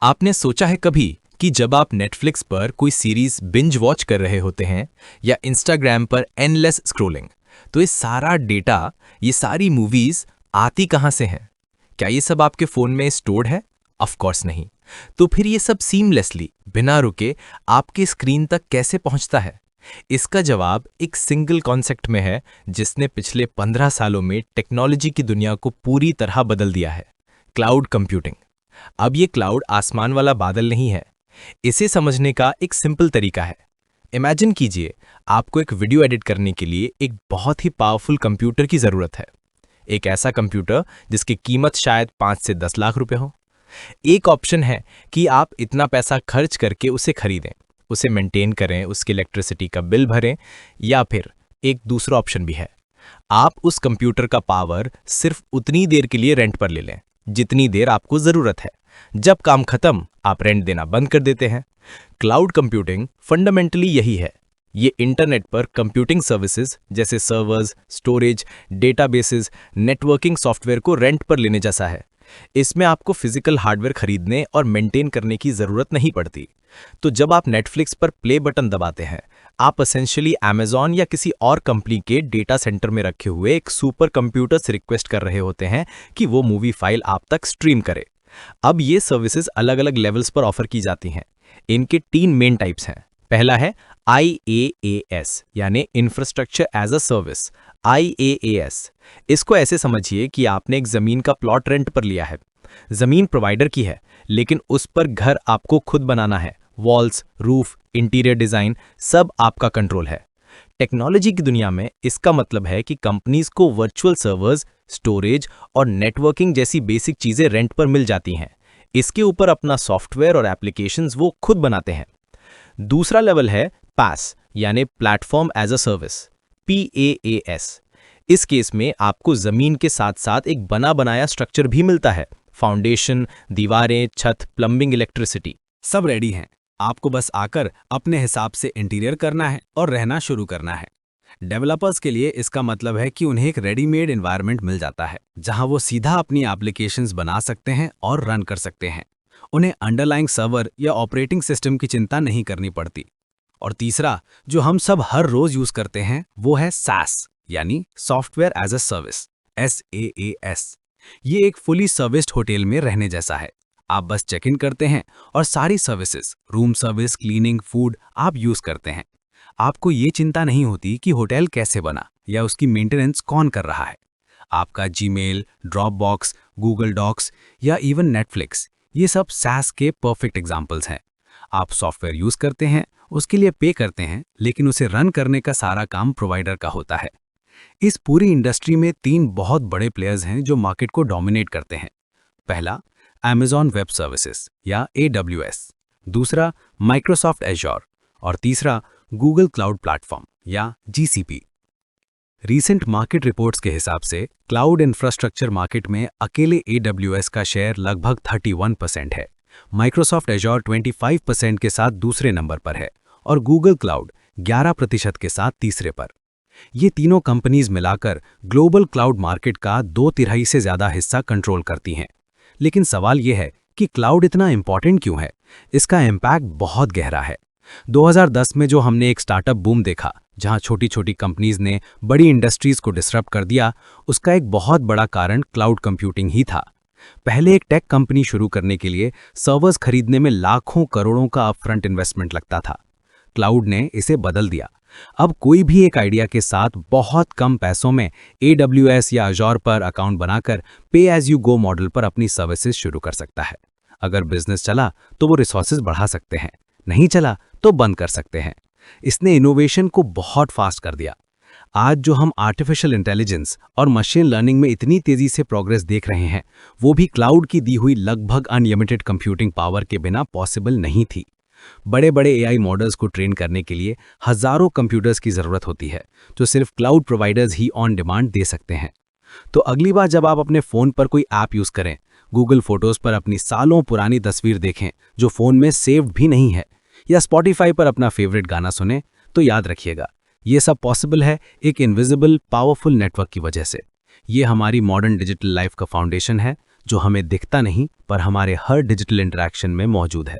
आपने सोचा है कभी कि जब आप नेटफ्लिक्स पर कोई सीरीज बिंज वॉच कर रहे होते हैं या इंस्टाग्राम पर एंडलेस स्क्रॉलिंग, तो ये सारा डेटा, ये सारी मूवीज आती कहाँ से हैं? क्या ये सब आपके फोन में स्टोर्ड है? ऑफ कोर्स नहीं। तो फिर ये सब सीमलेसली, बिना रुके आपके स्क्रीन तक कैसे पहुंचता है? इसका जवाब एक सिंगल कॉन्सेप्ट में है, जिसने पिछले 15 सालों में टेक्नोलॉजी की दुनिया को पूरी तरह बदल दिया है। Cloud computing. अब ये क्लाउड आसमान वाला बादल नहीं है। इसे समझने का एक सिंपल तरीका है। इमेजिन कीजिए, आपको एक वीडियो एडिट करने के लिए एक बहुत ही पावरफुल कंप्यूटर की जरूरत है। एक ऐसा कंप्यूटर जिसकी कीमत शायद 5 से 10 लाख रुपए हो। एक ऑप्शन है कि आप इतना पैसा खर्च करके उसे खरीदें, उसे मेंटेन करें, उसके इलेक्ट्रिसिटी का बिल भरें, या फिर एक दूसरा ऑप्शन भी है। आप उस कंप्यूटर का पावर सिर्फ उतनी देर के लिए रेंट पर ले लें जितनी देर आपको जरूरत है। जब काम खत्म, आप रेंट देना बंद कर देते हैं। क्लाउड कंप्यूटिंग फंडामेंटली यही है। ये इंटरनेट पर कंप्यूटिंग सर्विसेज जैसे servers, storage, databases, networking software को रेंट पर लेने जैसा है। इसमें आपको फिजिकल हार्डवेयर खरीदने और मेंटेन करने की जरूरत नहीं पड़ती। तो जब आप नेटफ्लिक्स पर प्ले बटन दबाते हैं, आप एसेंशियली अमेज़न या किसी और कंपनी के डेटा सेंटर में रखे हुए एक सुपर कंप्यूटर से रिक्वेस्ट कर रहे होते हैं कि वो मूवी फाइल आप तक स्ट्रीम करे। अब ये सर्विसेज अलग अलग लेवल्स पर ऑफर की जाती हैं। इनके 3 मेन टाइप्स हैं। पहला है IaaS, यानी infrastructure as a service. IaaS, इसको ऐसे समझिए कि आपने एक जमीन का प्लॉट रेंट पर लिया है। जमीन प्रोवाइडर की है, लेकिन उस पर घर आपको खुद बनाना है। वॉल्स, रूफ, इंटीरियर डिजाइन सब आपका कंट्रोल है। टेक्नोलॉजी की दुनिया में इसका मतलब है कि कंपनीज को वर्चुअल सर्वर्स, स्टोरेज और नेटवर्किंग जैसी बेसिक चीजें रेंट पर मिल जाती हैं। इसके ऊपर अपना सॉफ्टवेयर और एप्लीकेशंस वो खुद बनाते हैं। दूसरा लेवल है PaaS, यानी platform as a service. PaaS। इस केस में आपको जमीन के साथ साथ एक बना बनाया स्ट्रक्चर भी मिलता है। फाउंडेशन, दीवारें, छत, प्लम्बिंग, इलेक्ट्रिसिटी सब रेडी हैं। आपको बस आकर अपने हिसाब से इंटीरियर करना है और रहना शुरू करना है। डेवलपर्स के लिए इसका मतलब है कि उन्हें एक रेडीमेड एनवायरनमेंट मिल जाता है, जहां वो सीधा अपनी एप्लीकेशंस बना सकते हैं और रन कर सकते हैं। उन्हें अंडरलाइंग सर्वर या ऑपरेटिंग सिस्टम की चिंता नहीं करनी पड़ती। और तीसरा, जो हम सब हर रोज यूज करते हैं, वो है SaaS, यानी software as a service. SaaS। ये एक फुली सर्विस्ड होटल में रहने जैसा है। आप बस चेक इन करते हैं और सारी services, room service, cleaning, food आप यूज करते हैं। आपको ये चिंता नहीं होती कि होटल कैसे बना या उसकी मेंटेनेंस कौन कर रहा है। आपका जीमेल, ड्रॉपबॉक्स, गूगल डॉक्स या इवन नेटफ्लिक्स, ये सब SaaS के परफेक्ट एग्जाम्पल्स हैं। आप सॉफ्टवेयर यूज करते हैं, उसके लिए पे करते हैं, लेकिन उसे रन करने का सारा काम प्रोवाइडर का होता है। इस पूरी इंडस्ट्री में 3 बहुत बड़े प्लेयर्स हैं जो मार्केट को डोमिनेट करते हैं। पहला, Amazon वेब सर्विसेज या AWS। दूसरा, माइक्रोसॉफ्ट एज्योर। और तीसरा, गूगल क्लाउड प्लेटफॉर्म या GCP। रीसेंट मार्केट रिपोर्ट्स के हिसाब से क्लाउड इंफ्रास्ट्रक्चर मार्केट में अकेले AWS का शेयर लगभग 31% है। माइक्रोसॉफ्ट एज्योर 25% के साथ दूसरे नंबर पर है और गूगल क्लाउड 11% के साथ तीसरे पर। ये तीनों कंपनीज मिलाकर ग्लोबल क्लाउड मार्केट का 2/3 से ज्यादा हिस्सा कंट्रोल करती हैं। लेकिन सवाल यह है कि क्लाउड इतना इंपॉर्टेंट क्यों है? इसका इम्पैक्ट बहुत गहरा है। 2010 में जो हमने एक स्टार्टअप बूम देखा, जहां छोटी छोटी कंपनीज ने बड़ी इंडस्ट्रीज को डिसरप्ट कर दिया, उसका एक बहुत बड़ा कारण क्लाउड कंप्यूटिंग ही था। पहले एक टेक कंपनी शुरू करने के लिए सर्वर्स खरीदने में लाखों करोड़ों का अपफ्रंट इन्वेस्टमेंट लगता था। क्लाउड ने इसे बदल दिया। अब कोई भी एक आइडिया के साथ बहुत कम पैसों में AWS या Azure पर अकाउंट बनाकर पे एज यू गो मॉडल पर अपनी सर्विसेज शुरू कर सकता है। अगर बिजनेस चला तो वो रिसोर्सेज बढ़ा सकते हैं, नहीं चला तो बंद कर सकते हैं। इसने इनोवेशन को बहुत फास्ट कर दिया। आज जो हम आर्टिफिशियल इंटेलिजेंस और मशीन लर्निंग में इतनी तेजी से प्रोग्रेस देख रहे हैं, वो भी क्लाउड की दी हुई लगभग अनलिमिटेड कंप्यूटिंग पावर के बिना पॉसिबल नहीं थी। बड़े बड़े AI मॉडल्स को ट्रेन करने के लिए हजारों कंप्यूटर्स की जरूरत होती है, जो सिर्फ क्लाउड प्रोवाइडर्स ही ऑन डिमांड दे सकते हैं। तो अगली बार जब आप अपने फोन पर कोई ऐप यूज करें, गूगल फोटोज पर अपनी सालों पुरानी तस्वीर देखें जो फोन में सेव्ड भी नहीं है, या स्पॉटिफाई पर अपना फेवरेट गाना सुने, तो याद रखिएगा, ये सब पॉसिबल है एक इनविजिबल पावरफुल नेटवर्क की वजह से। ये हमारी मॉडर्न डिजिटल लाइफ का फाउंडेशन है, जो हमें दिखता नहीं पर हमारे हर डिजिटल इंटरेक्शन में मौजूद है।